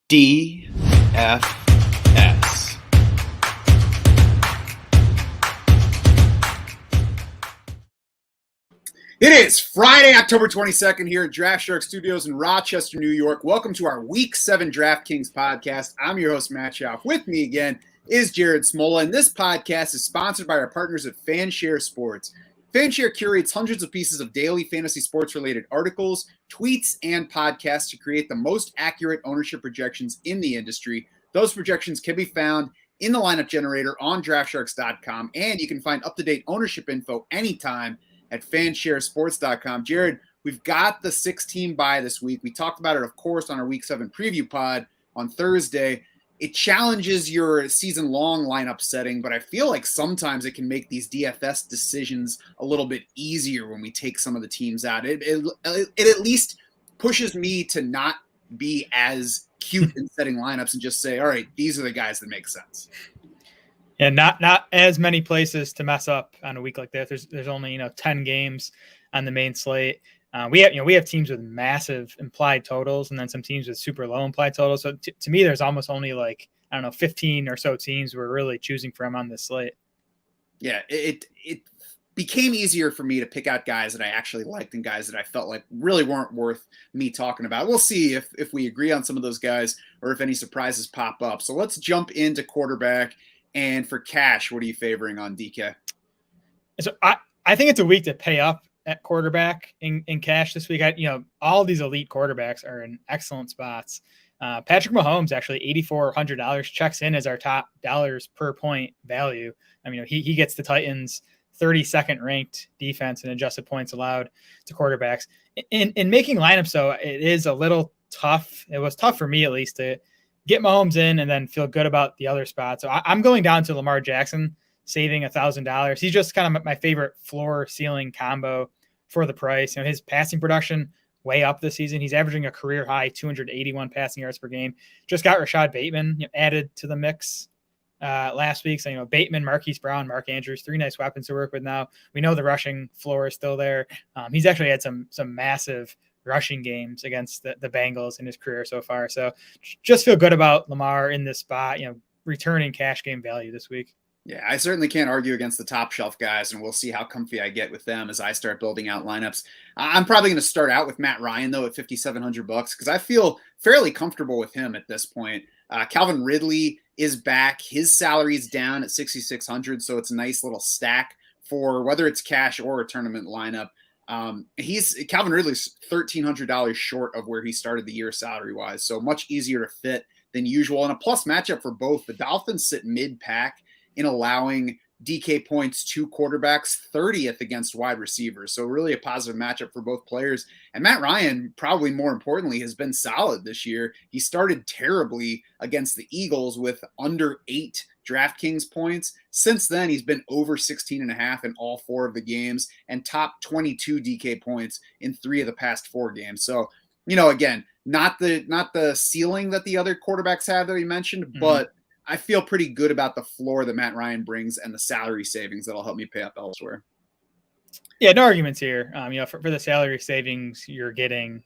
DFS. It is Friday, October 22nd here at Draft Shark Studios in Rochester, New York. Welcome to our Week 7 DraftKings podcast. I'm your host, Matt Schauf. With me again is Jared Smola, and this podcast is sponsored by our partners at Fanshare Sports. Fanshare curates hundreds of pieces of daily fantasy sports-related articles, tweets, and podcasts to create the most accurate ownership projections in the industry. Those projections can be found in the lineup generator on DraftSharks.com, and you can find up-to-date ownership info anytime at fansharesports.com. Jared, we've got the 6-team bye this week. We talked about it, of course, on our Week 7 preview pod on Thursday. It challenges your season-long lineup setting, but I feel like sometimes it can make these DFS decisions a little bit easier when we take some of the teams out. It at least pushes me to not be as cute in setting lineups and just say, all right, these are the guys that make sense. And not as many places to mess up on a week like that. There's only 10 games on the main slate. We have teams with massive implied totals, and then some teams with super low implied totals. So to me, there's almost only 15 or so teams we're really choosing from on this slate. Yeah, it became easier for me to pick out guys that I actually liked and guys that I felt like really weren't worth me talking about. We'll see if we agree on some of those guys or if any surprises pop up. So let's jump into quarterback. And for cash, what are you favoring on DK? So I think it's a week to pay up at quarterback in cash this week. All these elite quarterbacks are in excellent spots. Patrick Mahomes, actually $8,400, checks in as our top dollars per point value. I mean, he gets the Titans 32nd ranked defense and adjusted points allowed to quarterbacks. In making lineups, though, it is a little tough. It was tough for me, at least, to get Mahomes in and then feel good about the other spots. So I'm going down to Lamar Jackson, saving $1,000. He's just kind of my favorite floor ceiling combo for the price. His passing production way up this season. He's averaging a career high 281 passing yards per game. Just got Rashad Bateman added to the mix last week. So, Bateman, Marquise Brown, Mark Andrews, 3 nice weapons to work with now. We know the rushing floor is still there. He's actually had some massive rushing games against the Bengals in his career so far. So just feel good about Lamar in this spot, returning cash game value this week. Yeah, I certainly can't argue against the top shelf guys, and we'll see how comfy I get with them as I start building out lineups. I'm probably going to start out with Matt Ryan, though, at $5,700 because I feel fairly comfortable with him at this point. Calvin Ridley is back. His salary is down at $6,600, so it's a nice little stack for whether it's cash or a tournament lineup. Calvin Ridley's $1,300 short of where he started the year salary-wise, so much easier to fit than usual. And a plus matchup for both. The Dolphins sit mid-pack in allowing DK points to quarterbacks, 30th against wide receivers. So really a positive matchup for both players. And Matt Ryan, probably more importantly, has been solid this year. He started terribly against the Eagles with under 8 DraftKings points. Since then, he's been over 16.5 in all 4 of the games and top 22 DK points in 3 of the past 4 games. So, again, not the ceiling that the other quarterbacks have that we mentioned, but I feel pretty good about the floor that Matt Ryan brings and the salary savings that'll help me pay up elsewhere. Yeah, no arguments here. For the salary savings you're getting,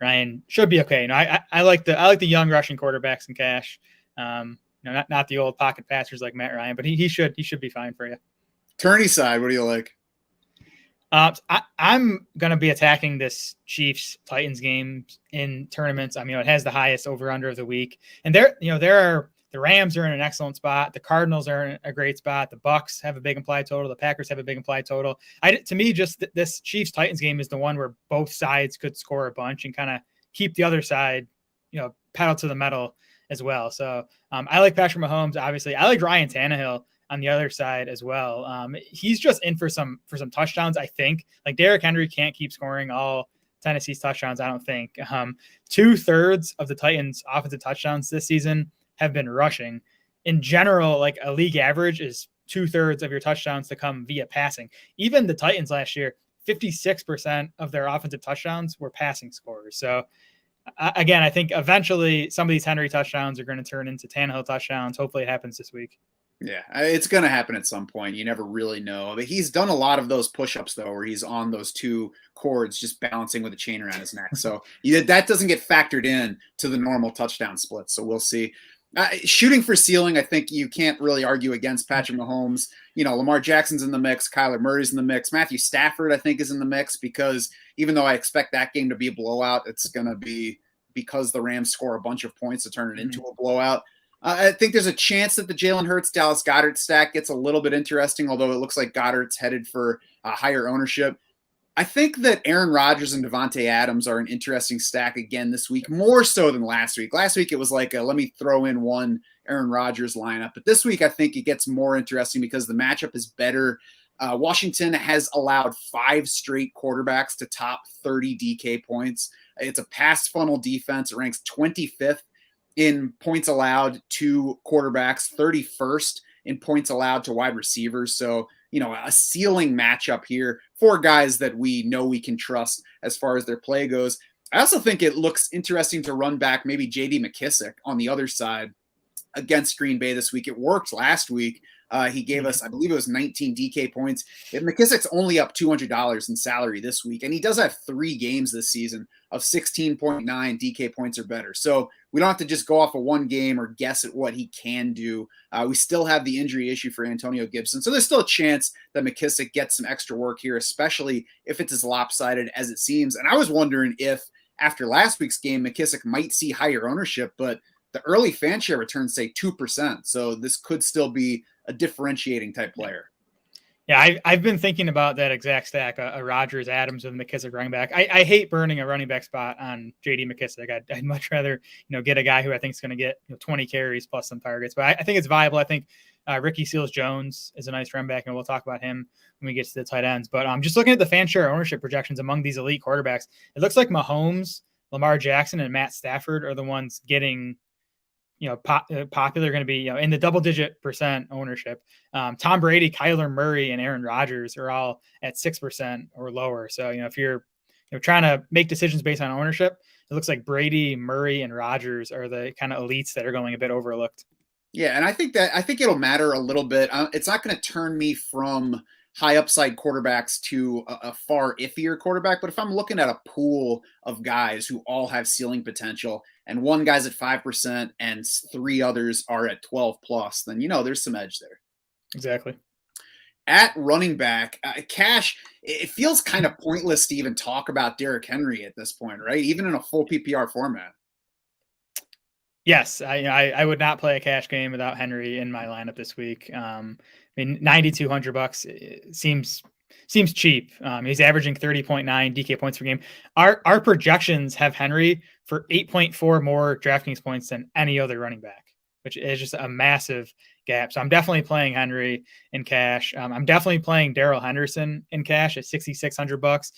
Ryan should be okay. I like the young rushing quarterbacks in cash. Not the old pocket passers like Matt Ryan, but he should be fine for you. Tourney side, what do you like? I'm going to be attacking this Chiefs-Titans game in tournaments. It has the highest over-under of the week. And the Rams are in an excellent spot. The Cardinals are in a great spot. The Bucks have a big implied total. The Packers have a big implied total. To me, just this Chiefs-Titans game is the one where both sides could score a bunch and kind of keep the other side, pedal to the metal as well. So I like Patrick Mahomes, obviously. I like Ryan Tannehill on the other side as well. He's just in for some touchdowns, I think. Like Derrick Henry can't keep scoring all Tennessee's touchdowns, I don't think. 2/3 of the Titans' offensive touchdowns this season have been rushing. In general, like a league average is 2/3 of your touchdowns to come via passing. Even the Titans last year, 56% of their offensive touchdowns were passing scores. So again, I think eventually some of these Henry touchdowns are going to turn into Tannehill touchdowns. Hopefully it happens this week. Yeah, it's going to happen at some point. You never really know. But he's done a lot of those push-ups though, where he's on those two cords, just balancing with a chain around his neck. So that doesn't get factored in to the normal touchdown splits. So we'll see. Shooting for ceiling, I think you can't really argue against Patrick Mahomes. Lamar Jackson's in the mix. Kyler Murray's in the mix. Matthew Stafford, I think, is in the mix because even though I expect that game to be a blowout, it's going to be because the Rams score a bunch of points to turn it into a blowout. I think there's a chance that the Jalen Hurts, Dallas Goedert stack gets a little bit interesting, although it looks like Goddard's headed for higher ownership. I think that Aaron Rodgers and Devonte Adams are an interesting stack again this week, more so than last week. Last week, it was like let me throw in one Aaron Rodgers lineup. But this week, I think it gets more interesting because the matchup is better. Washington has allowed 5 straight quarterbacks to top 30 DK points. It's a pass funnel defense. It ranks 25th in points allowed to quarterbacks, 31st in points allowed to wide receivers. So, a ceiling matchup here for guys that we know we can trust as far as their play goes. I also think it looks interesting to run back maybe J.D. McKissick on the other side against Green Bay this week. It worked last week. He gave us, I believe it was 19 DK points. McKissick's only up $200 in salary this week, and he does have 3 games this season of 16.9 DK points or better. So we don't have to just go off of one game or guess at what he can do. We still have the injury issue for Antonio Gibson. So there's still a chance that McKissick gets some extra work here, especially if it's as lopsided as it seems. And I was wondering if after last week's game, McKissick might see higher ownership, but the early fan share returns say 2%. So this could still be a differentiating type player. Yeah, I've been thinking about that exact stack, a Rodgers, Adams, and McKissick running back. I hate burning a running back spot on J.D. McKissick. I'd much rather get a guy who I think is going to get 20 carries plus some targets. But I think it's viable. I think Ricky Seals-Jones is a nice running back, and we'll talk about him when we get to the tight ends. But just looking at the fan share ownership projections among these elite quarterbacks, it looks like Mahomes, Lamar Jackson, and Matt Stafford are the ones getting popular, going to be in the double-digit percent ownership. Tom Brady, Kyler Murray, and Aaron Rodgers are all at 6% or lower. So if you're trying to make decisions based on ownership, it looks like Brady, Murray, and Rodgers are the kind of elites that are going a bit overlooked. Yeah, and I think it'll matter a little bit. It's not going to turn me from high upside quarterbacks to a far iffier quarterback. But if I'm looking at a pool of guys who all have ceiling potential and one guy's at 5% and 3 others are at 12 plus, then, there's some edge there. Exactly. At running back, cash, it feels kind of pointless to even talk about Derrick Henry at this point, right? Even in a full PPR format. Yes, I would not play a cash game without Henry in my lineup this week. $9,200 seems cheap. He's averaging 30.9 DK points per game. Our projections have Henry for 8.4 more DraftKings points than any other running back, which is just a massive gap. So I'm definitely playing Henry in cash. I'm definitely playing Darrell Henderson in cash at $6,600.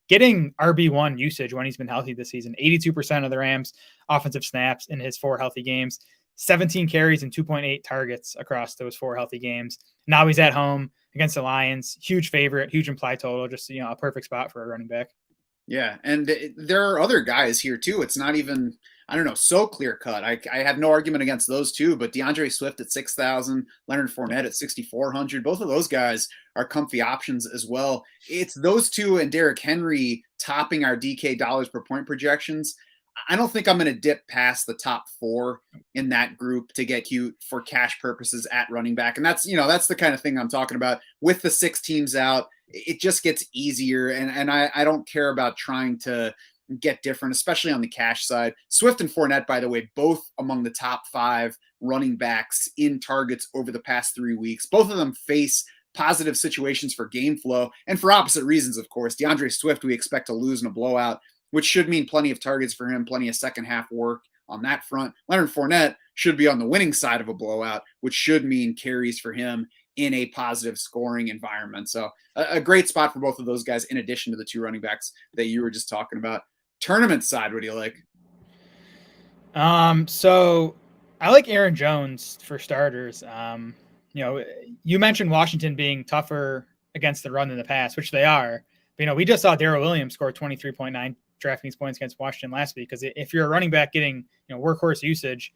Getting RB1 usage when he's been healthy this season. 82% of the Rams offensive snaps in his 4 healthy games. 17 carries and 2.8 targets across those 4 healthy games. Now he's at home against the Lions. Huge favorite, huge implied total. Just a perfect spot for a running back. Yeah, and there are other guys here too. It's not even, so clear cut. I have no argument against those two, but DeAndre Swift at 6,000, Leonard Fournette at 6,400. Both of those guys are comfy options as well. It's those two and Derrick Henry topping our DK dollars per point projections. I don't think I'm going to dip past the top 4 in that group to get cute for cash purposes at running back. And that's the kind of thing I'm talking about with the 6 teams out. It just gets easier. And I don't care about trying to get different, especially on the cash side. Swift and Fournette, by the way, both among the top 5 running backs in targets over the past 3 weeks. Both of them face positive situations for game flow and for opposite reasons, of course. DeAndre Swift, we expect to lose in a blowout, which should mean plenty of targets for him, plenty of second half work on that front. Leonard Fournette should be on the winning side of a blowout, which should mean carries for him in a positive scoring environment. So a great spot for both of those guys, in addition to the 2 running backs that you were just talking about. Tournament side, what do you like? So I like Aaron Jones for starters. You mentioned Washington being tougher against the run in the past, which they are. But, we just saw Daryl Williams score 23.9 DraftKings points against Washington last week. Because if you're a running back getting workhorse usage,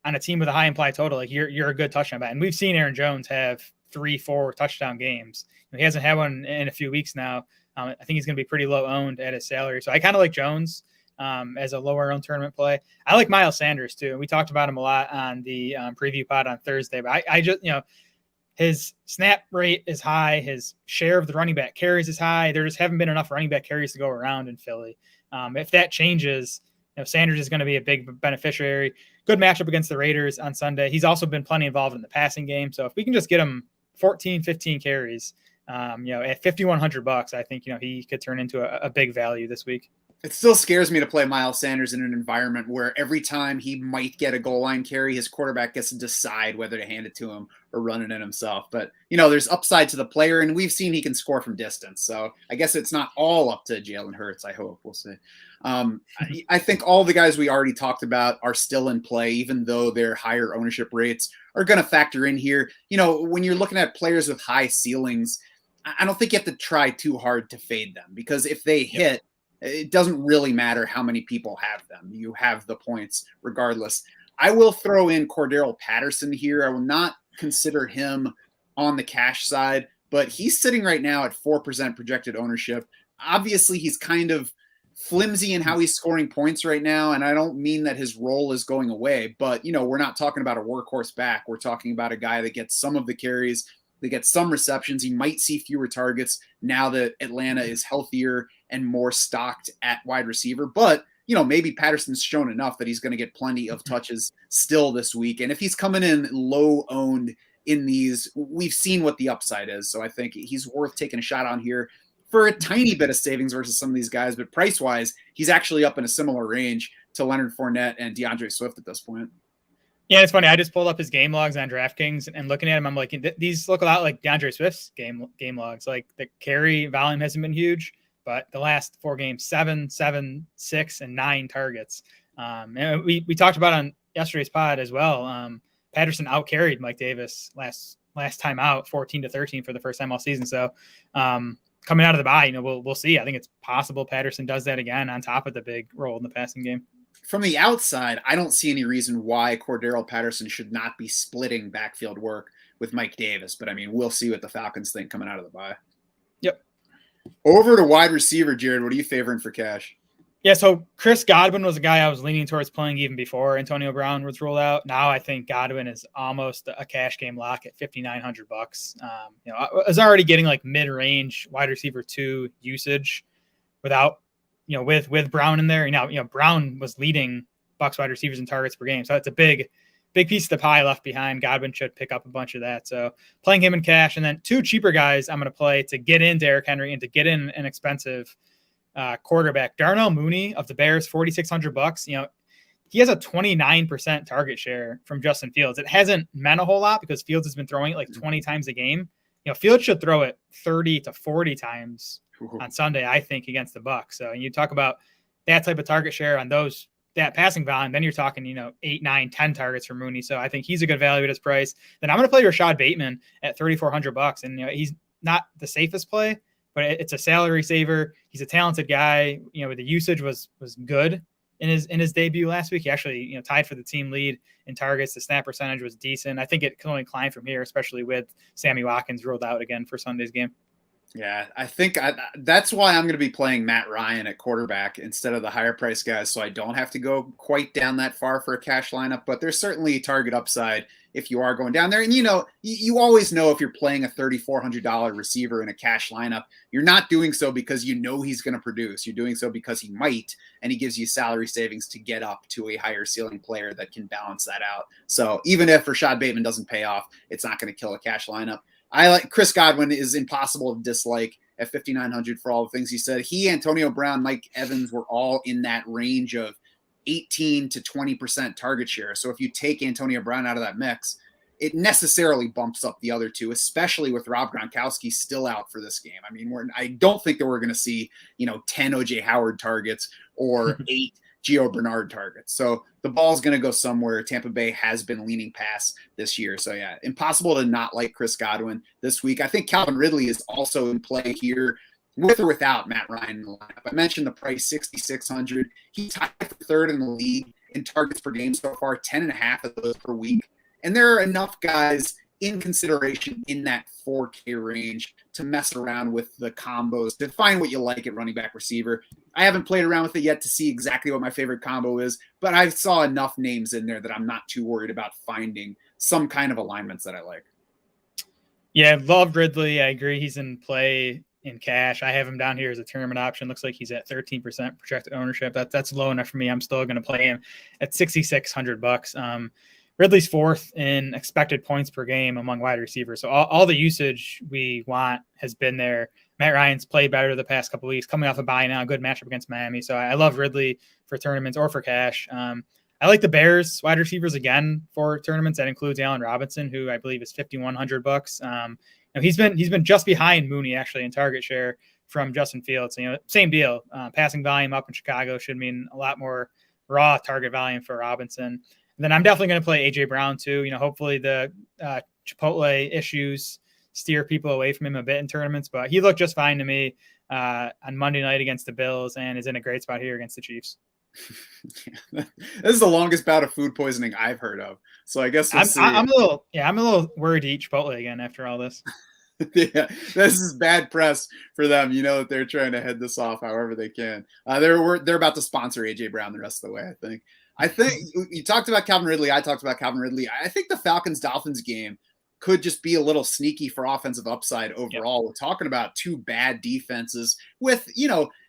on a team with a high implied total, like you're a good touchdown bet. And we've seen Aaron Jones have 3-4 touchdown games. He hasn't had one in a few weeks now. I think he's going to be pretty low owned at his salary. So I kind of like Jones as a lower owned tournament play. I like Miles Sanders too. We talked about him a lot on the preview pod on Thursday, but I just, his snap rate is high. His share of the running back carries is high. There just haven't been enough running back carries to go around in Philly. If that changes, Sanders is going to be a big beneficiary. Good matchup against the Raiders on Sunday. He's also been plenty involved in the passing game. So if we can just get him 14, 15 carries, at $5,100, I think, he could turn into a big value this week. It still scares me to play Miles Sanders in an environment where every time he might get a goal line carry, his quarterback gets to decide whether to hand it to him or run it in himself. But, there's upside to the player, and we've seen he can score from distance. So I guess it's not all up to Jalen Hurts, I hope. We'll see. I think all the guys we already talked about are still in play, even though their higher ownership rates are going to factor in here. When you're looking at players with high ceilings, I don't think you have to try too hard to fade them, because if they hit, it doesn't really matter how many people have them. You have the points regardless. I will throw in Cordarrelle Patterson here. I will not consider him on the cash side, but he's sitting right now at 4% projected ownership. Obviously, he's kind of flimsy in how he's scoring points right now, and I don't mean that his role is going away, but, we're not talking about a workhorse back. We're talking about a guy that gets some of the carries, they get some receptions. He might see fewer targets now that Atlanta is healthier and more stocked at wide receiver. But, maybe Patterson's shown enough that he's going to get plenty of touches still this week. And if he's coming in low owned in these, we've seen what the upside is. So I think he's worth taking a shot on here for a tiny bit of savings versus some of these guys. But price wise, he's actually up in a similar range to Leonard Fournette and DeAndre Swift at this point. Yeah, it's funny. I just pulled up his game logs on DraftKings and looking at him, I'm like, these look a lot like DeAndre Swift's game logs. Like the carry volume hasn't been huge, but the last 4 games, 7, 7, 6, and 9 targets. And we talked about on yesterday's pod as well. Patterson outcarried Mike Davis last time out, 14-13 for the first time all season. So coming out of the bye, we'll see. I think it's possible Patterson does that again on top of the big role in the passing game. From the outside, I don't see any reason why Cordarrelle Patterson should not be splitting backfield work with Mike Davis. But, we'll see what the Falcons think coming out of the bye. Yep. Over to wide receiver, Jared. What are you favoring for cash? Yeah, so Chris Godwin was a guy I was leaning towards playing even before Antonio Brown was ruled out. Now I think Godwin is almost a cash game lock at $5,900. I was already getting like mid-range wide receiver 2 usage without – with Brown in there. Brown was leading Bucs wide receivers in targets per game. So it's a big piece of the pie left behind. Godwin should pick up a bunch of that. So playing him in cash, and then 2 cheaper guys I'm going to play to get in Derrick Henry and to get in an expensive quarterback. Darnell Mooney of the Bears, $4,600. He has a 29% target share from Justin Fields. It hasn't meant a whole lot because Fields has been throwing it like 20 times a game. Fields should throw it 30 to 40 times on Sunday, I think, against the Bucs. So you talk about that type of target share on that passing volume, then you're talking, 8, 9, 10 targets for Mooney. So I think he's a good value at his price. Then I'm going to play Rashad Bateman at $3,400. And, he's not the safest play, but it's a salary saver. He's a talented guy. The usage was good in his debut last week. He actually, tied for the team lead in targets. The snap percentage was decent. I think it can only climb from here, especially with Sammy Watkins ruled out again for Sunday's game. Yeah, I think that's why I'm going to be playing Matt Ryan at quarterback instead of the higher price guys, so I don't have to go quite down that far for a cash lineup. But there's certainly target upside if you are going down there. And, you always know if you're playing a $3,400 receiver in a cash lineup, you're not doing so because he's going to produce. You're doing so because he might, and he gives you salary savings to get up to a higher ceiling player that can balance that out. So even if Rashad Bateman doesn't pay off, it's not going to kill a cash lineup. I like Chris Godwin is impossible to dislike at $5,900 for all the things he said. He, Antonio Brown, Mike Evans were all in that range of 18 to 20% target share. So if you take Antonio Brown out of that mix, it necessarily bumps up the other 2, especially with Rob Gronkowski still out for this game. I don't think that we're going to see, 10 OJ Howard targets or 8 Gio Bernard targets. So the ball's going to go somewhere. Tampa Bay has been leaning pass this year. So yeah, impossible to not like Chris Godwin this week. I think Calvin Ridley is also in play here with or without Matt Ryan in the lineup. I mentioned the price, $6,600. He tied for 3rd in the league in targets per game so far, 10.5 of those per week. And there are enough guys in consideration in that 4K range to mess around with the combos, to find what you like at running back receiver. I haven't played around with it yet to see exactly what my favorite combo is, but I saw enough names in there that I'm not too worried about finding some kind of alignments that I like. Yeah, love Ridley. I agree. He's in play in cash. I have him down here as a tournament option. Looks like he's at 13% projected ownership. That's low enough for me. I'm still going to play him at $6,600. Ridley's fourth in expected points per game among wide receivers. So all the usage we want has been there. Matt Ryan's played better the past couple of weeks, coming off a bye now, good matchup against Miami. So I love Ridley for tournaments or for cash. I like the Bears wide receivers again for tournaments. That includes Allen Robinson, who I believe is $5,100. He's been just behind Mooney actually in target share from Justin Fields. So, same deal. Passing volume up in Chicago should mean a lot more raw target volume for Robinson. And then I'm definitely going to play AJ Brown too. Hopefully the Chipotle issues steer people away from him a bit in tournaments, but he looked just fine to me on Monday night against the Bills and is in a great spot here against the Chiefs. This is the longest bout of food poisoning I've heard of. So I guess I'm a little worried to eat Chipotle again after all this. Yeah, this is bad press for them. that they're trying to head this off however they can. They're about to sponsor AJ Brown the rest of the way, I think you talked about Calvin Ridley. I talked about Calvin Ridley. I think the Falcons-Dolphins game could just be a little sneaky for offensive upside overall. Yep. We're talking about two bad defenses with,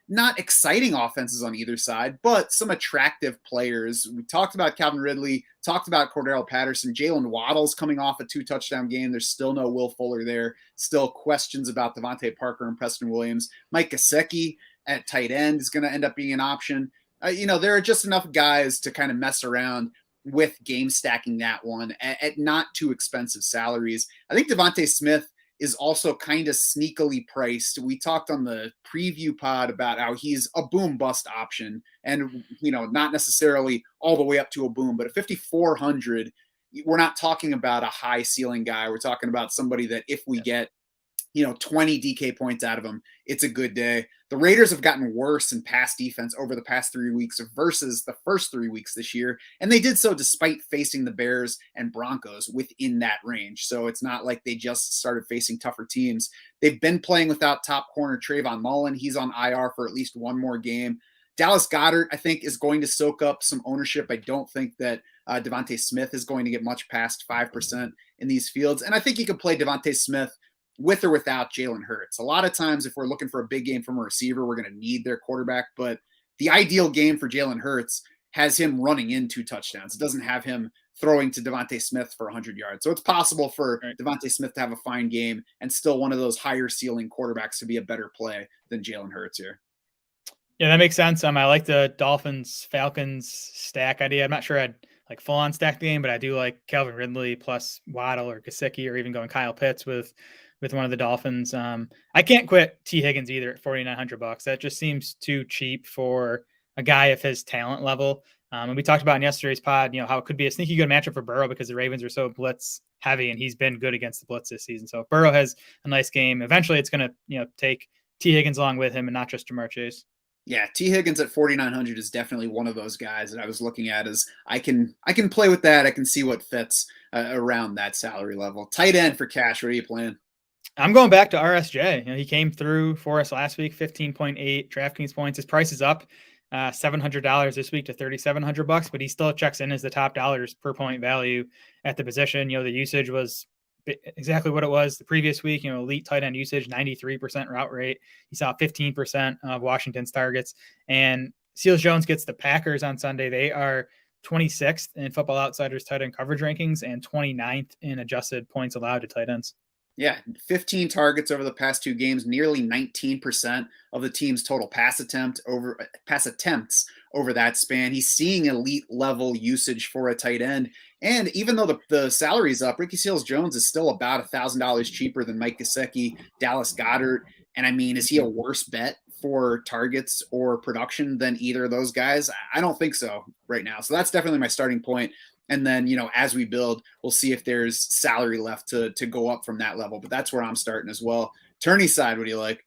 not exciting offenses on either side, but some attractive players. We talked about Calvin Ridley, talked about Cordell Patterson. Jaylen Waddle's coming off a 2-touchdown game. There's still no Will Fuller there. Still questions about Devonte Parker and Preston Williams. Mckissick at tight end is going to end up being an option. There are just enough guys to kind of mess around with game stacking that one at not too expensive salaries. I think Devonte Smith is also kind of sneakily priced. We talked on the preview pod about how he's a boom bust option and, not necessarily all the way up to a boom, but at 5,400, we're not talking about a high ceiling guy. We're talking about somebody that if we get, 20 DK points out of him, it's a good day. The Raiders have gotten worse in pass defense over the past 3 weeks versus the first 3 weeks this year. And they did so despite facing the Bears and Broncos within that range. So it's not like they just started facing tougher teams. They've been playing without top corner Trayvon Mullen. He's on IR for at least one more game. Dallas Goedert, I think, is going to soak up some ownership. I don't think that Devonte Smith is going to get much past 5% in these fields. And I think you could play Devonte Smith with or without Jalen Hurts. A lot of times, if we're looking for a big game from a receiver, we're going to need their quarterback. But the ideal game for Jalen Hurts has him running in 2 touchdowns. It doesn't have him throwing to Devonte Smith for 100 yards. So it's possible for Devonte Smith to have a fine game and still one of those higher ceiling quarterbacks to be a better play than Jalen Hurts here. Yeah, that makes sense. I like the Dolphins-Falcons stack idea. I'm not sure I'd like full on stack the game, but I do like Calvin Ridley plus Waddle or Gesicki or even going Kyle Pitts with one of the Dolphins. I can't quit T. Higgins either at $4,900. That just seems too cheap for a guy of his talent level. And we talked about in yesterday's pod, how it could be a sneaky good matchup for Burrow because the Ravens are so blitz heavy and he's been good against the blitz this season. So if Burrow has a nice game, eventually it's going to, take T. Higgins along with him and not just Ja'Marr Chase. Yeah, T. Higgins at 4,900 is definitely one of those guys that I was looking at as I can play with that. I can see what fits around that salary level. Tight end for cash. What are you playing? I'm going back to RSJ. He came through for us last week, 15.8 DraftKings points. His price is up $700 this week to $3,700, but he still checks in as the top dollars per point value at the position. The usage was exactly what it was the previous week. Elite tight end usage, 93% route rate. He saw 15% of Washington's targets. And Seals Jones gets the Packers on Sunday. They are 26th in Football Outsiders tight end coverage rankings and 29th in adjusted points allowed to tight ends. Yeah, 15 targets over the past 2 games, nearly 19% of the team's total pass attempts over that span. He's seeing elite level usage for a tight end. And even though the salary's up, Ricky Seals-Jones is still about $1,000 cheaper than Mike Gesicki, Dallas Goedert. And is he a worse bet for targets or production than either of those guys? I don't think so right now. So that's definitely my starting point. And then, as we build, we'll see if there's salary left to go up from that level. But that's where I'm starting as well. Tourney side, what do you like?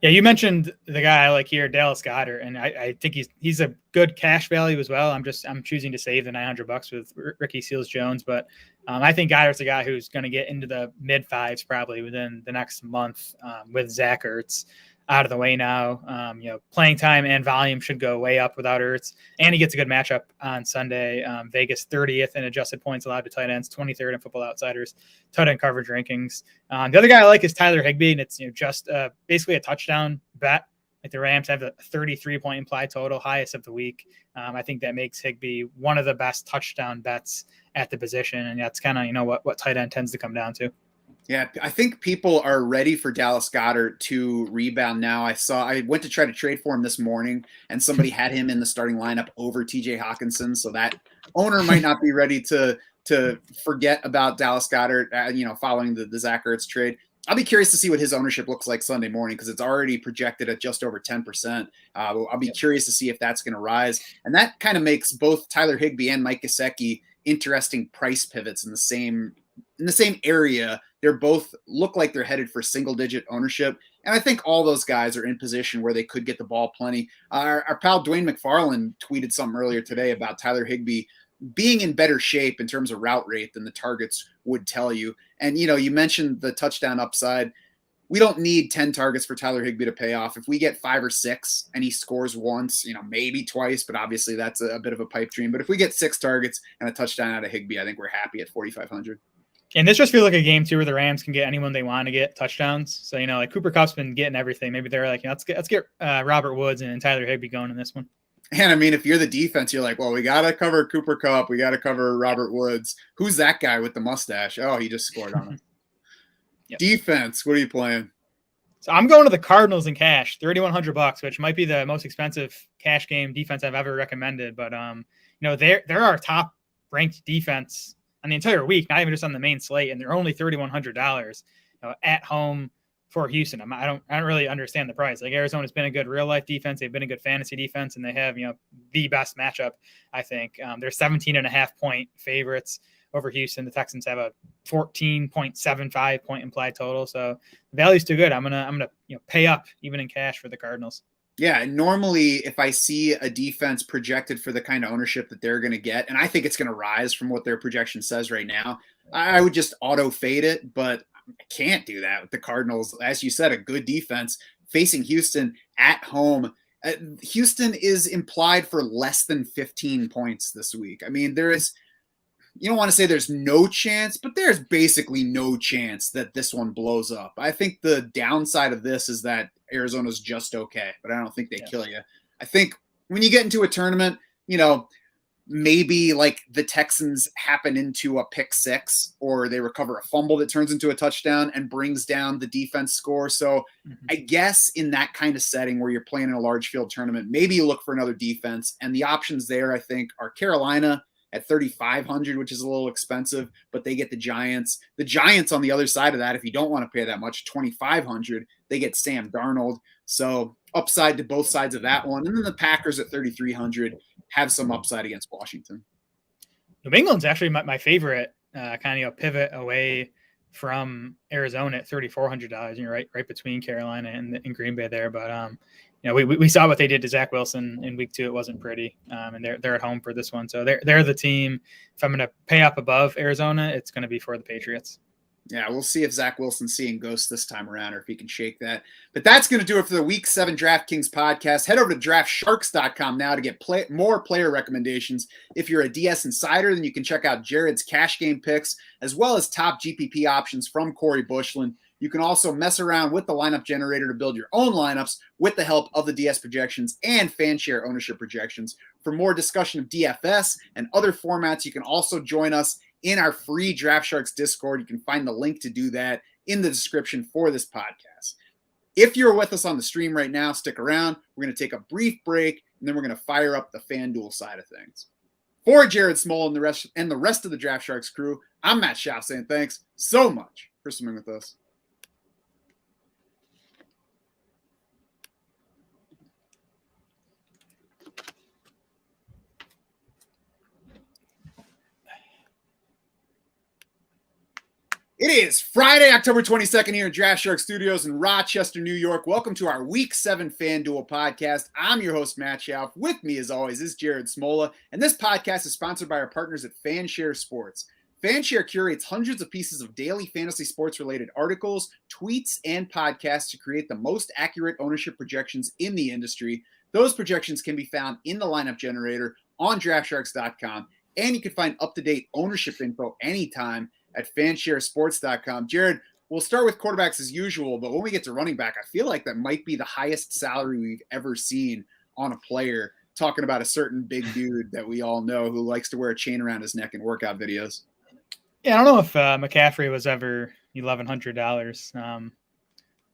Yeah, you mentioned the guy I like here, Dallas Goedert, and I think he's a good cash value as well. I'm choosing to save the $900 with Ricky Seals-Jones, but I think Goddard's a guy who's going to get into the mid fives probably within the next month with Zach Ertz out of the way now. Playing time and volume should go way up without Ertz, and he gets a good matchup on Sunday. Vegas 30th in adjusted points allowed to tight ends, 23rd in Football Outsiders tight end coverage rankings. The other guy I like is Tyler Higbee, and it's just basically a touchdown bet. Like the Rams have a 33-point implied total, highest of the week. I think that makes Higbee one of the best touchdown bets at the position, and that's kind of what tight end tends to come down to. Yeah, I think people are ready for Dallas Goedert to rebound now. I went to try to trade for him this morning, and somebody had him in the starting lineup over TJ Hawkinson, so that owner might not be ready to forget about Dallas Goedert, following the Zach Ertz trade. I'll be curious to see what his ownership looks like Sunday morning because it's already projected at just over 10%. I'll be curious to see if that's going to rise. And that kind of makes both Tyler Higbee and Mike Gesicki interesting price pivots in the same area. They're both look like they're headed for single-digit ownership. And I think all those guys are in position where they could get the ball plenty. Our pal Dwayne McFarland tweeted something earlier today about Tyler Higbee being in better shape in terms of route rate than the targets would tell you. And, you mentioned the touchdown upside. We don't need 10 targets for Tyler Higbee to pay off. If we get 5 or 6 and he scores once, maybe twice, but obviously that's a bit of a pipe dream. But if we get 6 targets and a touchdown out of Higbee, I think we're happy at 4,500. And this just feels like a game too where the Rams can get anyone they want to get touchdowns. So, like Cooper Kupp's been getting everything. Maybe they're like, let's get Robert Woods and Tyler Higbee going in this one. And I mean, if you're the defense, you're like, well, we got to cover Cooper Kupp. We got to cover Robert Woods. Who's that guy with the mustache? Oh, he just scored on him. Yep. Defense, what are you playing? So I'm going to the Cardinals in cash, $3,100, which might be the most expensive cash game defense I've ever recommended. But, they're our top ranked defense on the entire week, not even just on the main slate. And they're only $3,100 at home for Houston. I don't really understand the price. Like Arizona's been a good real life defense. They've been a good fantasy defense, and they have, the best matchup, I think. They're 17.5-point favorites over Houston. The Texans have a 14.75 point implied total. So the value's too good. I'm gonna pay up even in cash for the Cardinals. Yeah, normally if I see a defense projected for the kind of ownership that they're going to get, and I think it's going to rise from what their projection says right now, I would just auto fade it, but I can't do that with the Cardinals. As you said, a good defense facing Houston at home. Houston is implied for less than 15 points this week. I mean, you don't want to say there's no chance, but there's basically no chance that this one blows up. I think the downside of this is that Arizona's just okay, but I don't think they kill you. I think when you get into a tournament, maybe like the Texans happen into a pick 6 or they recover a fumble that turns into a touchdown and brings down the defense score. So I guess in that kind of setting where you're playing in a large field tournament, maybe you look for another defense. And the options there, I think, are Carolina at 3,500, which is a little expensive, but they get the Giants. The Giants on the other side of that, if you don't want to pay that much, 2,500, they get Sam Darnold. So upside to both sides of that one. And then the Packers at 3,300 have some upside against Washington. New England's actually my favorite pivot away from Arizona at $3,400. Right between Carolina and Green Bay there. But we saw what they did to Zach Wilson in week 2. It wasn't pretty, and they're at home for this one. So they're the team. If I'm going to pay up above Arizona, it's going to be for the Patriots. Yeah, we'll see if Zach Wilson's seeing ghosts this time around or if he can shake that. But that's going to do it for the Week 7 DraftKings podcast. Head over to DraftSharks.com now to get more player recommendations. If you're a DS insider, then you can check out Jared's cash game picks as well as top GPP options from Corey Bushland. You can also mess around with the lineup generator to build your own lineups with the help of the DS projections and FanShare ownership projections. For more discussion of DFS and other formats, you can also join us in our free Draft Sharks Discord. You can find the link to do that in the description for this podcast. If you're with us on the stream right now, stick around. We're going to take a brief break, and then we're going to fire up the FanDuel side of things. For Jared Small and the rest of the Draft Sharks crew, I'm Matt Schaaf saying thanks so much for swimming with us. It is Friday, October 22nd here in Draft Shark Studios in Rochester, New York. Welcome to our Week 7 FanDuel podcast. I'm your host, Matt Schauf. With me, as always, is Jared Smola. And this podcast is sponsored by our partners at Fanshare Sports. Fanshare curates hundreds of pieces of daily fantasy sports-related articles, tweets, and podcasts to create the most accurate ownership projections in the industry. Those projections can be found in the lineup generator on DraftSharks.com. And you can find up-to-date ownership info anytime at fansharesports.com. Jared, we'll start with quarterbacks as usual, but when we get to running back, I feel like that might be the highest salary we've ever seen on a player, talking about a certain big dude that we all know who likes to wear a chain around his neck in workout videos. Yeah, I don't know if McCaffrey was ever $1,100. I'm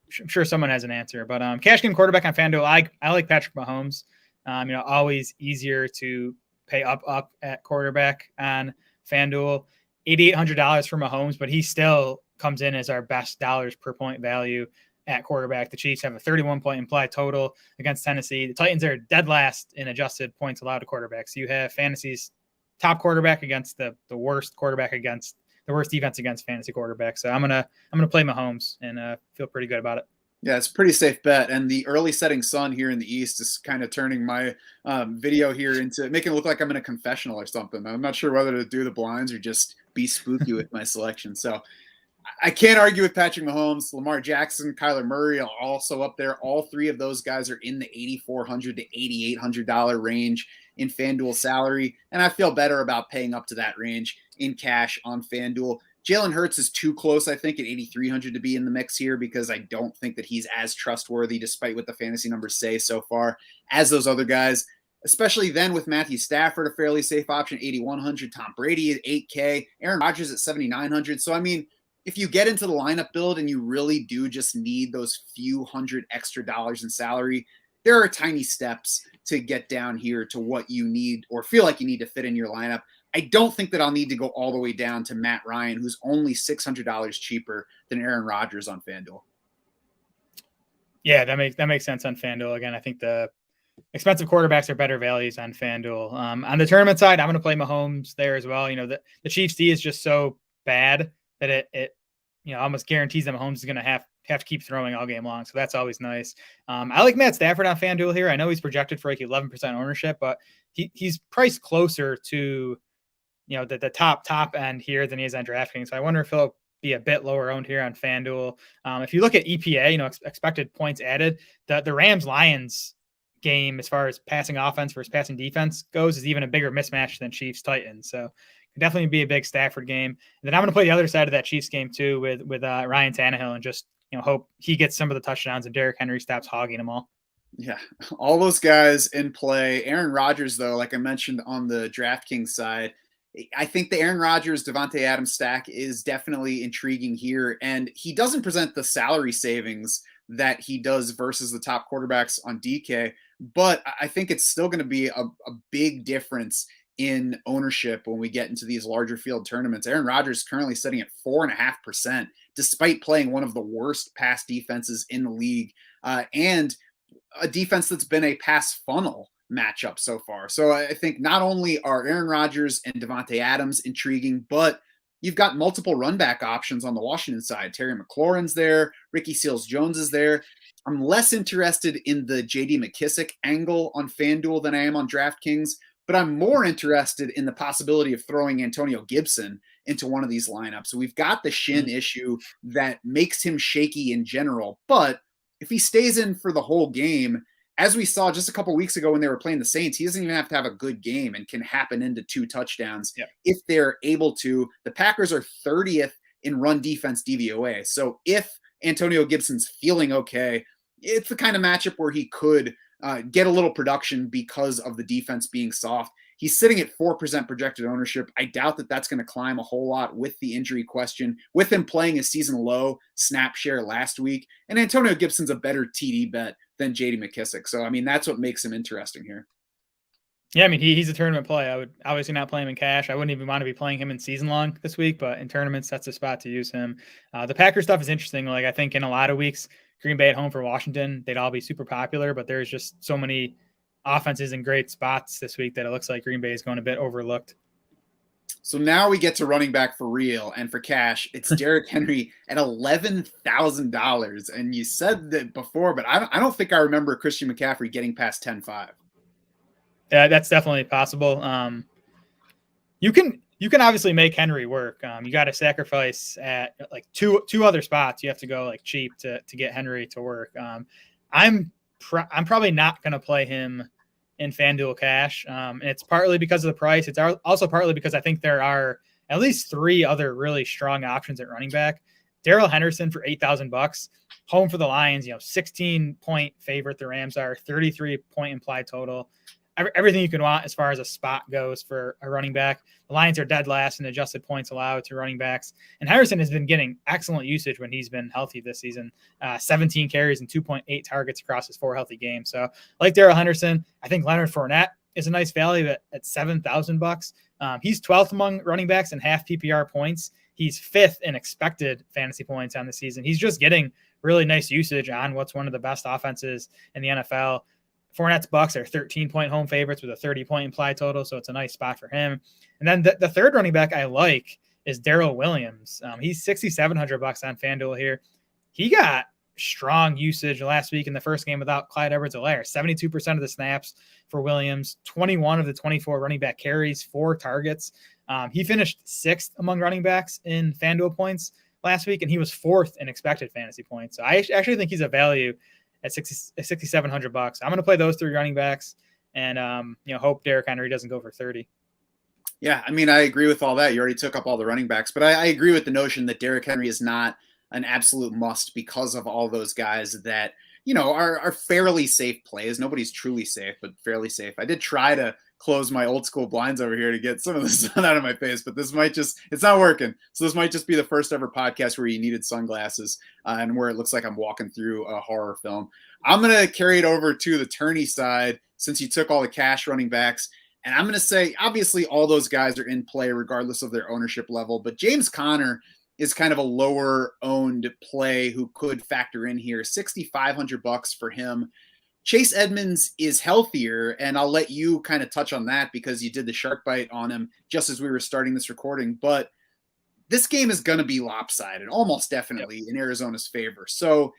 sure someone has an answer, but cash game quarterback on FanDuel, I like Patrick Mahomes. Always easier to pay up at quarterback on FanDuel. $8,800 for Mahomes, but he still comes in as our best dollars per point value at quarterback. The Chiefs have a 31-point implied total against Tennessee. The Titans are dead last in adjusted points allowed to quarterbacks. So you have fantasy's top quarterback against the worst quarterback against the worst defense against fantasy quarterbacks. So I'm gonna play Mahomes and feel pretty good about it. Yeah, it's a pretty safe bet. And the early setting sun here in the East is kind of turning my video here into making it look like I'm in a confessional or something. I'm not sure whether to do the blinds or just be spooky with my selection. So I can't argue with Patrick Mahomes. Lamar Jackson, Kyler Murray are also up there. All three of those guys are in the $8,400 to $8,800 range in FanDuel salary. And I feel better about paying up to that range in cash on FanDuel. Jalen Hurts is too close, I think, at $8,300 to be in the mix here because I don't think that he's as trustworthy, despite what the fantasy numbers say so far, as those other guys, especially then with Matthew Stafford, a fairly safe option, $8,100, Tom Brady at $8K, Aaron Rodgers at $7,900. So, I mean, if you get into the lineup build and you really do just need those few hundred extra dollars in salary, there are tiny steps to get down here to what you need or feel like you need to fit in your lineup. I don't think that I'll need to go all the way down to Matt Ryan, who's only $600 cheaper than Aaron Rodgers on FanDuel. Yeah, that makes sense on FanDuel. Again, I think the expensive quarterbacks are better values on FanDuel. On the tournament side, I'm going to play Mahomes there as well. The Chiefs D is just so bad that it almost guarantees that Mahomes is going to have to keep throwing all game long. So that's always nice. I like Matt Stafford on FanDuel here. I know he's projected for like 11% ownership, but he's priced closer to the top end here than he is on DraftKings. So I wonder if he'll be a bit lower owned here on FanDuel. If you look at EPA, expected points added, the Rams-Lions game as far as passing offense versus passing defense goes is even a bigger mismatch than Chiefs-Titans. So could definitely be a big Stafford game. And then I'm going to play the other side of that Chiefs game too with Ryan Tannehill and just hope he gets some of the touchdowns and Derrick Henry stops hogging them all. Yeah, all those guys in play. Aaron Rodgers, though, like I mentioned on the DraftKings side, I think the Aaron Rodgers, Devonte Adams stack is definitely intriguing here. And he doesn't present the salary savings that he does versus the top quarterbacks on DK. But I think it's still going to be a big difference in ownership when we get into these larger field tournaments. Aaron Rodgers is currently sitting at 4.5%, despite playing one of the worst pass defenses in the league and a defense that's been a pass funnel matchup so far. So I think not only are Aaron Rodgers and Devonte Adams intriguing, but you've got multiple run back options on the Washington side. Terry McLaurin's there. Ricky Seals-Jones is there. I'm less interested in the J.D. Mckissick angle on FanDuel than I am on DraftKings, but I'm more interested in the possibility of throwing Antonio Gibson into one of these lineups. So we've got the shin issue that makes him shaky in general, but if he stays in for the whole game, as we saw just a couple weeks ago when they were playing the Saints, he doesn't even have to have a good game and can happen into 2 touchdowns if they're able to. The Packers are 30th in run defense DVOA. So if Antonio Gibson's feeling okay, it's the kind of matchup where he could get a little production because of the defense being soft. He's sitting at 4% projected ownership. I doubt that that's going to climb a whole lot with the injury question, with him playing a season low snap share last week. And Antonio Gibson's a better TD bet than J.D. Mckissick. So, I mean, that's what makes him interesting here. Yeah, I mean, he's a tournament play. I would obviously not play him in cash. I wouldn't even want to be playing him in season long this week, but in tournaments, that's the spot to use him. The Packers stuff is interesting. Like, I think in a lot of weeks, Green Bay at home for Washington, they'd all be super popular, but there's just so many offenses in great spots this week that it looks like Green Bay is going a bit overlooked. So now we get to running back for real and for cash. It's Derrick Henry at $11,000. And you said that before, but I don't think I remember Christian McCaffrey getting past 10-5. Yeah, that's definitely possible. You can obviously make Henry work. You got to sacrifice at like two other spots. You have to go like cheap to get Henry to work. I'm probably not going to play him in FanDuel cash. And it's partly because of the price. It's also partly because I think there are at least 3 other really strong options at running back. Darrell Henderson for $8,000, home for the Lions, 16-point favorite. The Rams are 33-point implied total. Everything you can want as far as a spot goes for a running back. The Lions are dead last in adjusted points allowed to running backs. And Henderson has been getting excellent usage when he's been healthy this season. 17 carries and 2.8 targets across his 4 healthy games. So like Darrell Henderson, I think Leonard Fournette is a nice value at $7,000. He's 12th among running backs in half PPR points. He's 5th in expected fantasy points on the season. He's just getting really nice usage on what's one of the best offenses in the NFL. Fournette's Bucks are 13-point home favorites with a 30-point implied total, so it's a nice spot for him. And then the third running back I like is Daryl Williams. He's $6,700 on FanDuel here. He got strong usage last week in the first game without Clyde Edwards-Helaire. 72% of the snaps for Williams, 21 of the 24 running back carries, 4 targets. He finished 6th among running backs in FanDuel points last week, and he was 4th in expected fantasy points. So I actually think he's a value at $6,700. I'm going to play those 3 running backs and, hope Derrick Henry doesn't go for 30. Yeah, I mean, I agree with all that. You already took up all the running backs, but I agree with the notion that Derrick Henry is not an absolute must because of all those guys that, are fairly safe plays. Nobody's truly safe, but fairly safe. I did try to close my old school blinds over here to get some of the sun out of my face, but it's not working. So this might just be the first ever podcast where you needed sunglasses and where it looks like I'm walking through a horror film. I'm going to carry it over to the tourney side since you took all the cash running backs. And I'm going to say, obviously all those guys are in play regardless of their ownership level, but James Conner is kind of a lower owned play who could factor in here. $6,500 for him. Chase Edmonds is healthier, and I'll let you kind of touch on that because you did the shark bite on him just as we were starting this recording. But this game is going to be lopsided, almost definitely in Arizona's favor. So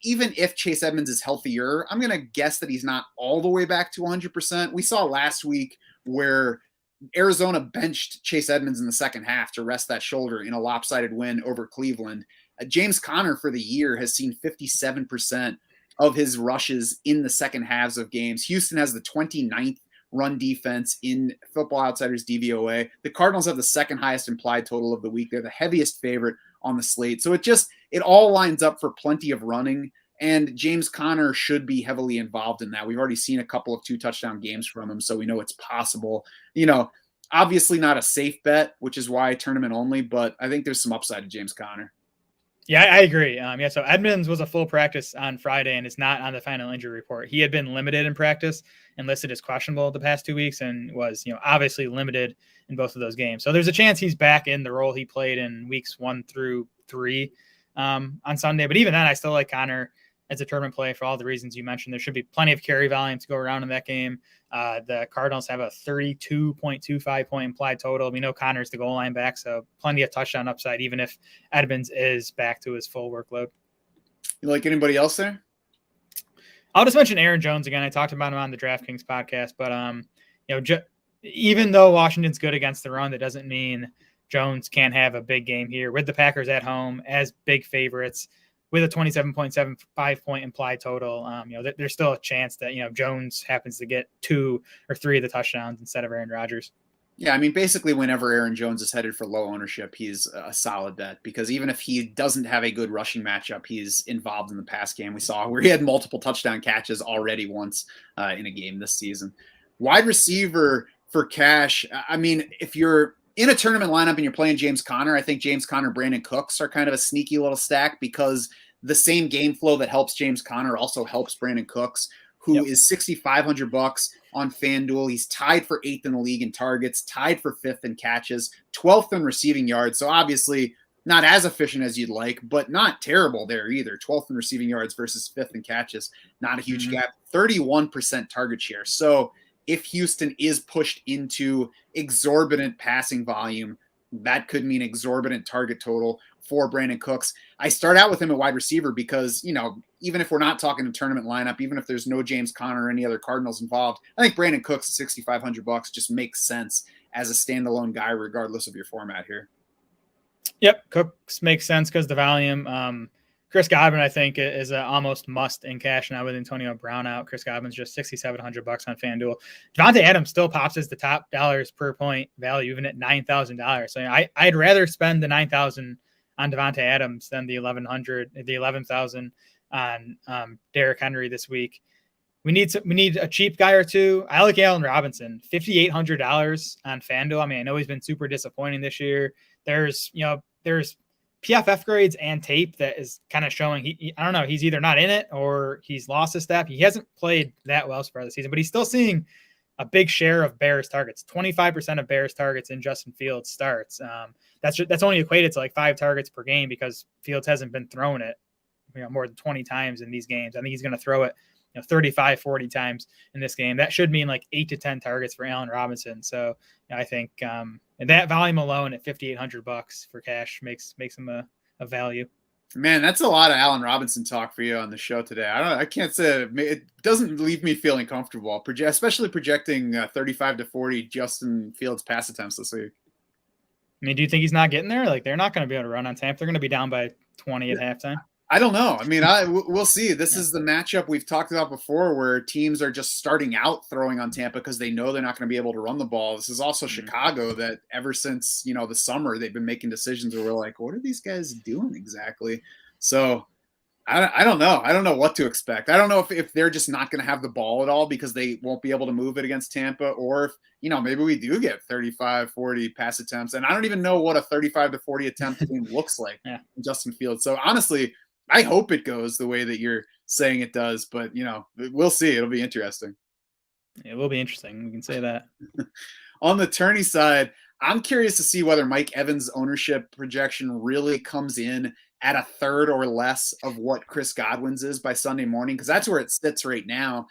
even if Chase Edmonds is healthier, I'm going to guess that he's not all the way back to 100%. We saw last week where Arizona benched Chase Edmonds in the second half to rest that shoulder in a lopsided win over Cleveland. James Conner for the year has seen 57% of his rushes in the second halves of games. Houston has the 29th run defense in Football Outsiders DVOA. The Cardinals have the second highest implied total of the week. They're the heaviest favorite on the slate. So it all lines up for plenty of running, and James Conner should be heavily involved in that. We've already seen a couple of 2-touchdown games from him, so we know it's possible. Obviously not a safe bet, which is why tournament only, but I think there's some upside to James Conner. Yeah, I agree. So Edmonds was a full practice on Friday and is not on the final injury report. He had been limited in practice and listed as questionable the past 2 weeks and was, obviously limited in both of those games. So there's a chance he's back in the role he played in weeks 1 through 3 on Sunday. But even then, I still like Conner as a tournament play for all the reasons you mentioned. There should be plenty of carry volume to go around in that game. The Cardinals have a 32.25 point implied total. We know Conner's the goal line back, so plenty of touchdown upside, even if Edmonds is back to his full workload. You like anybody else there? I'll just mention Aaron Jones again. I talked about him on the DraftKings podcast, but even though Washington's good against the run, that doesn't mean Jones can't have a big game here with the Packers at home as big favorites. With a 27.75 point implied total, there's still a chance that, Jones happens to get 2 or 3 of the touchdowns instead of Aaron Rodgers. Yeah, I mean, basically whenever Aaron Jones is headed for low ownership, he's a solid bet because even if he doesn't have a good rushing matchup, he's involved in the pass game. We saw where he had multiple touchdown catches already once in a game this season. Wide receiver for cash, I mean, if you're in a tournament lineup and you're playing James Conner, I think James Conner, Brandon Cooks are kind of a sneaky little stack because the same game flow that helps James Conner also helps Brandon Cooks, who is $6,500 on FanDuel. He's tied for 8th in the league in targets, tied for 5th in catches, 12th in receiving yards. So obviously not as efficient as you'd like, but not terrible there either. 12th in receiving yards versus 5th in catches, not a huge gap. 31% target share. So if Houston is pushed into exorbitant passing volume, that could mean exorbitant target total for Brandon Cooks. I start out with him at wide receiver because, even if we're not talking a tournament lineup, even if there's no James Conner or any other Cardinals involved, I think Brandon Cooks at $6,500 just makes sense as a standalone guy, regardless of your format here. Yep, Cooks makes sense because the volume. Chris Godwin, I think, is an almost must in cash now with Antonio Brown out. Chris Godwin's just $6,700 on FanDuel. Devonte Adams still pops as the top dollars per point value, even at $9,000. So I'd rather spend the $9,000 on Devonte Adams than the $11,000 on Derrick Henry this week. We need a cheap guy or two. I like Allen Robinson, $5,800 on FanDuel. I mean, I know he's been super disappointing this year. There's PFF grades and tape that is kind of showing I don't know, he's either not in it or he's lost his step. He hasn't played that well so far this season, but he's still seeing a big share of Bears targets. 25% of Bears targets in Justin Fields starts. That's only equated to like 5 targets per game because Fields hasn't been throwing it more than 20 times in these games. I think he's going to throw it 35, 40 times in this game. That should mean like 8 to 10 targets for Allen Robinson. So I think and that volume alone at $5,800 for cash makes him a value. Man, that's a lot of Allen Robinson talk for you on the show today. I can't say it doesn't leave me feeling comfortable, especially projecting 35 to 40 Justin Fields pass attempts this week. I mean, do you think he's not getting there? Like, they're not going to be able to run on Tampa. They're going to be down by 20 at halftime. I don't know. I mean, we'll see. This is the matchup we've talked about before where teams are just starting out throwing on Tampa because they know they're not going to be able to run the ball. This is also Chicago that ever since, the summer, they've been making decisions where we're like, what are these guys doing exactly? So I don't know. I don't know what to expect. I don't know if they're just not going to have the ball at all because they won't be able to move it against Tampa, or if, maybe we do get 35, 40 pass attempts. And I don't even know what a 35 to 40 attempt game looks like in Justin Fields. So honestly, I hope it goes the way that you're saying it does, but we'll see. It'll be interesting. It will be interesting. We can say that. On the tourney side, I'm curious to see whether Mike Evans' ownership projection really comes in at a third or less of what Chris Godwin's is by Sunday morning, because that's where it sits right now.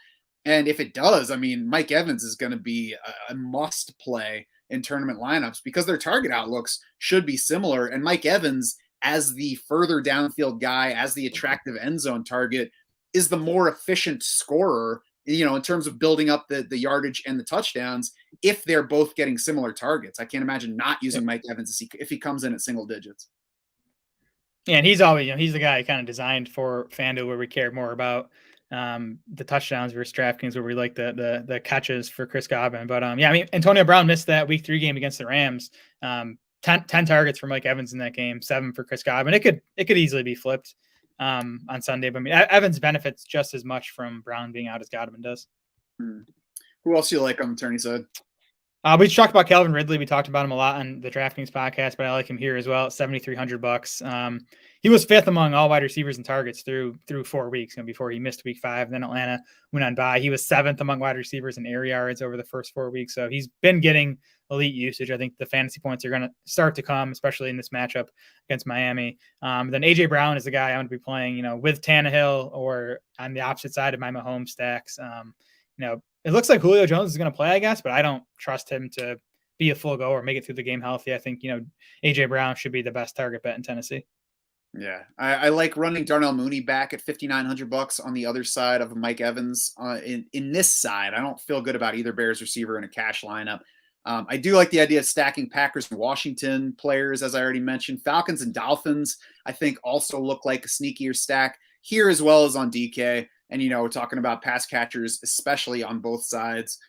And if it does, I mean, Mike Evans is going to be a must play in tournament lineups because their target outlooks should be similar. And Mike Evans, as the further downfield guy, as the attractive end zone target, is the more efficient scorer, in terms of building up the yardage and the touchdowns, if they're both getting similar targets. I can't imagine not using Mike Evans if he comes in at single digits. Yeah, and he's always, he's the guy kind of designed for FanDuel where we care more about the touchdowns versus DraftKings, where we like the catches for Chris Godwin. But I mean, Antonio Brown missed that week 3 game against the Rams. 10 targets for Mike Evans in that game, 7 for Chris Godwin. It could easily be flipped on Sunday. But I mean, Evans benefits just as much from Brown being out as Godwin does. Who else do you like on the tourney side? We talked about Calvin Ridley. We talked about him a lot on the DraftKings podcast, but I like him here as well at $7,300. He was 5th among all wide receivers and targets through 4 weeks before he missed week 5. Then Atlanta went on bye. He was 7th among wide receivers in air yards over the first 4 weeks. So he's been getting elite usage. I think the fantasy points are going to start to come, especially in this matchup against Miami. Then AJ Brown is the guy I'm going to be playing, with Tannehill or on the opposite side of my Mahomes stacks. It looks like Julio Jones is going to play, I guess, but I don't trust him to be a full go or make it through the game healthy. I think, AJ Brown should be the best target bet in Tennessee. Yeah, I like running Darnell Mooney back at $5,900 on the other side of Mike Evans. In this side, I don't feel good about either Bears receiver in a cash lineup. I do like the idea of stacking Packers and Washington players, as I already mentioned. Falcons and Dolphins, I think, also look like a sneakier stack here as well as on DK. And, we're talking about pass catchers, especially on both sides.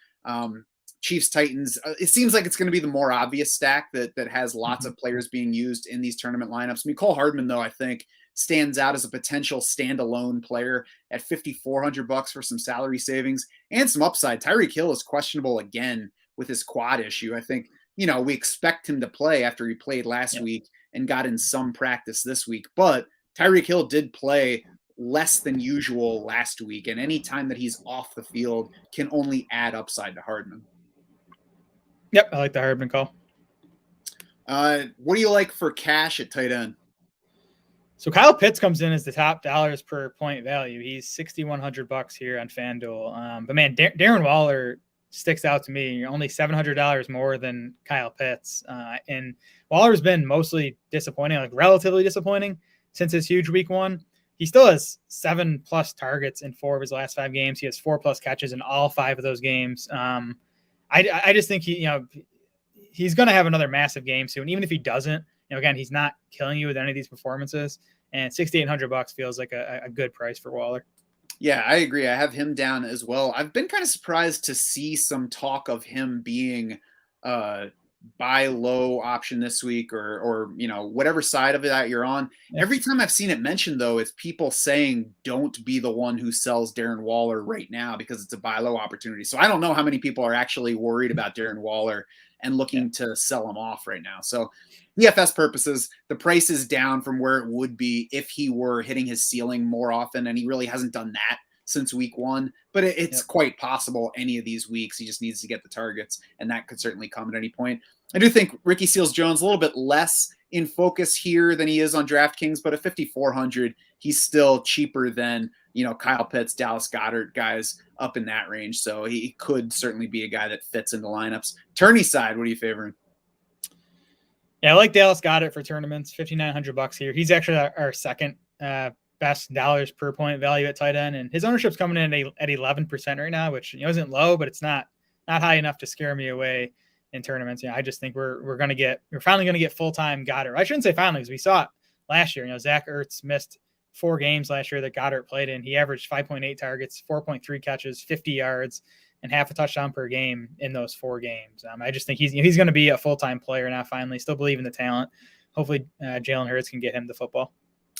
Chiefs, Titans, it seems like it's going to be the more obvious stack that has lots of players being used in these tournament lineups. Mecole Hardman, though, I think stands out as a potential standalone player at $5,400 for some salary savings and some upside. Tyreek Hill is questionable again with his quad issue. I think, we expect him to play after he played last week and got in some practice this week. But Tyreek Hill did play less than usual last week, and any time that he's off the field can only add upside to Hardman. Yep, I like the Hardman call. What do you like for cash at tight end? So Kyle Pitts comes in as the top dollars per point value. He's $6,100 here on FanDuel. But man, Darren Waller sticks out to me. You're only $700 more than Kyle Pitts. And Waller's been mostly disappointing, like relatively disappointing since his huge week one. He still has 7+ targets in 4 of his last 5 games. He has 4+ catches in all 5 of those games. I just think he's going to have another massive game soon. Even if he doesn't, again, he's not killing you with any of these performances. And $6,800 feels like a good price for Waller. Yeah, I agree. I have him down as well. I've been kind of surprised to see some talk of him being buy low option this week or whatever side of it that you're on. Yeah. Every time I've seen it mentioned, though, it's people saying don't be the one who sells Darren Waller right now because it's a buy low opportunity. So I don't know how many people are actually worried about Darren Waller and looking to sell him off right now. So DFS purposes, the price is down from where it would be if he were hitting his ceiling more often, and he really hasn't done that since week 1, but it's quite possible any of these weeks. He just needs to get the targets, and that could certainly come at any point. I do think Ricky Seals-Jones a little bit less in focus here than he is on DraftKings, but at $5,400, he's still cheaper than, Kyle Pitts, Dallas Goedert, guys up in that range. So he could certainly be a guy that fits in the lineups. Tourney side, what are you favoring? Yeah, I like Dallas Goedert for tournaments, $5,900 here. He's actually our second best dollars per point value at tight end, and his ownership's coming in at 11% right now, which isn't low, but it's not high enough to scare me away in tournaments. I just think we're finally gonna get full-time Goedert. I shouldn't say finally, because we saw it last year. Zach Ertz missed 4 games last year that Goedert played in. He averaged 5.8 targets, 4.3 catches, 50 yards, and half a touchdown per game in those 4 games. I just think he's going to be a full-time player now. Finally, still believe in the talent. Hopefully, Jalen Hurts can get him the football.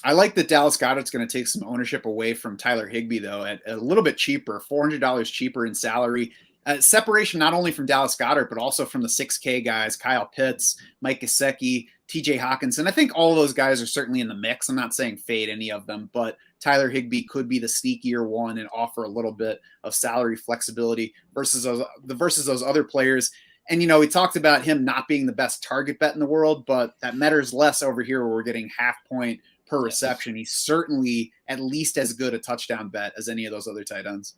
I like that Dallas Goedert's going to take some ownership away from Tyler Higbee, though, at a little bit cheaper, $400 cheaper in salary. Separation not only from Dallas Goedert, but also from the 6K guys, Kyle Pitts, Mike Gesicki, TJ Hawkinson. I think all of those guys are certainly in the mix. I'm not saying fade any of them, but Tyler Higbee could be the sneakier one and offer a little bit of salary flexibility versus those other players. And, we talked about him not being the best target bet in the world, but that matters less over here where we're getting half point per reception. He's certainly at least as good a touchdown bet as any of those other tight ends.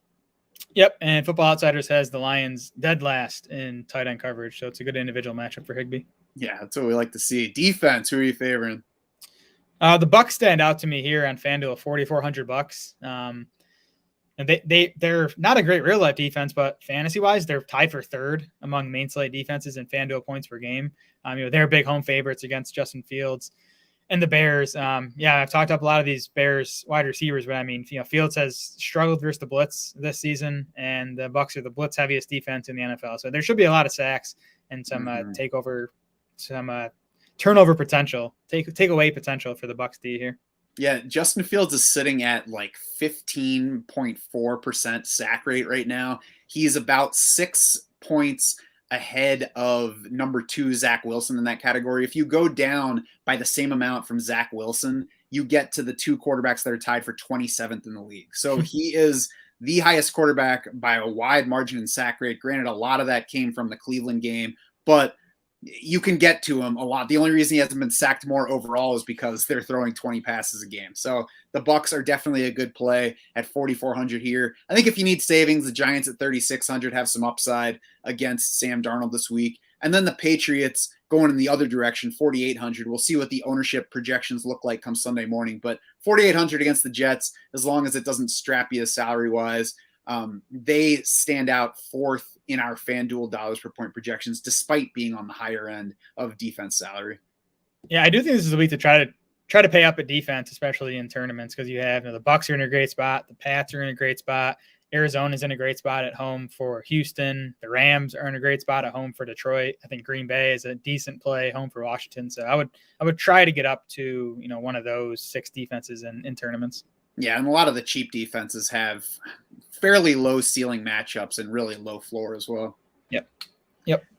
Yep, and Football Outsiders has the Lions dead last in tight end coverage, so it's a good individual matchup for Higbee. Yeah, that's what we like to see. Defense, who are you favoring? The Bucs stand out to me here on FanDuel, $4,400. And they're not a great real life defense, but fantasy wise, they're tied for 3rd among main slate defenses in FanDuel points per game. They're big home favorites against Justin Fields and the Bears. I've talked up a lot of these Bears wide receivers, but Fields has struggled versus the blitz this season, and the Bucs are the blitz heaviest defense in the NFL. So there should be a lot of sacks and some turnover potential, take away potential for the Bucs D here. Yeah, Justin Fields is sitting at like 15.4% sack rate right now. He's about 6 points ahead of number 2 Zach Wilson in that category. If you go down by the same amount from Zach Wilson, you get to the 2 quarterbacks that are tied for 27th in the league. So he is the highest quarterback by a wide margin in sack rate. Granted, a lot of that came from the Cleveland game, but you can get to him a lot. The only reason he hasn't been sacked more overall is because they're throwing 20 passes a game. So the Bucs are definitely a good play at 4,400 here. I think if you need savings, the Giants at 3,600 have some upside against Sam Darnold this week. And then the Patriots going in the other direction, 4,800. We'll see what the ownership projections look like come Sunday morning. But 4,800 against the Jets, as long as it doesn't strap you salary-wise, they stand out 4th in our FanDuel dollars per point projections, despite being on the higher end of defense salary. Yeah, I do think this is a week to try to pay up at defense, especially in tournaments, because you have the Bucs are in a great spot, the Pats are in a great spot, Arizona's in a great spot at home for Houston, the Rams are in a great spot at home for Detroit. I think Green Bay is a decent play home for Washington. So I would try to get up to one of those 6 defenses in tournaments. Yeah, and a lot of the cheap defenses have fairly low ceiling matchups and really low floor as well. Yep.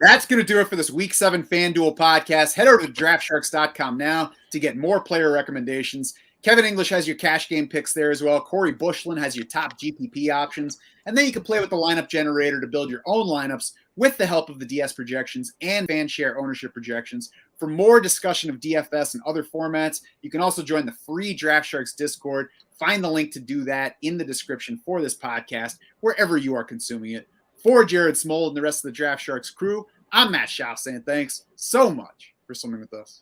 That's going to do it for this Week 7 FanDuel podcast. Head over to DraftSharks.com now to get more player recommendations. Kevin English has your cash game picks there as well. Corey Bushlin has your top GPP options. And then you can play with the lineup generator to build your own lineups with the help of the DS projections and FanShare ownership projections. For more discussion of DFS and other formats, you can also join the free DraftSharks Discord. Find the link to do that in the description for this podcast, wherever you are consuming it. For Jared Smoll and the rest of the Draft Sharks crew, I'm Matt Schauf saying thanks so much for swimming with us.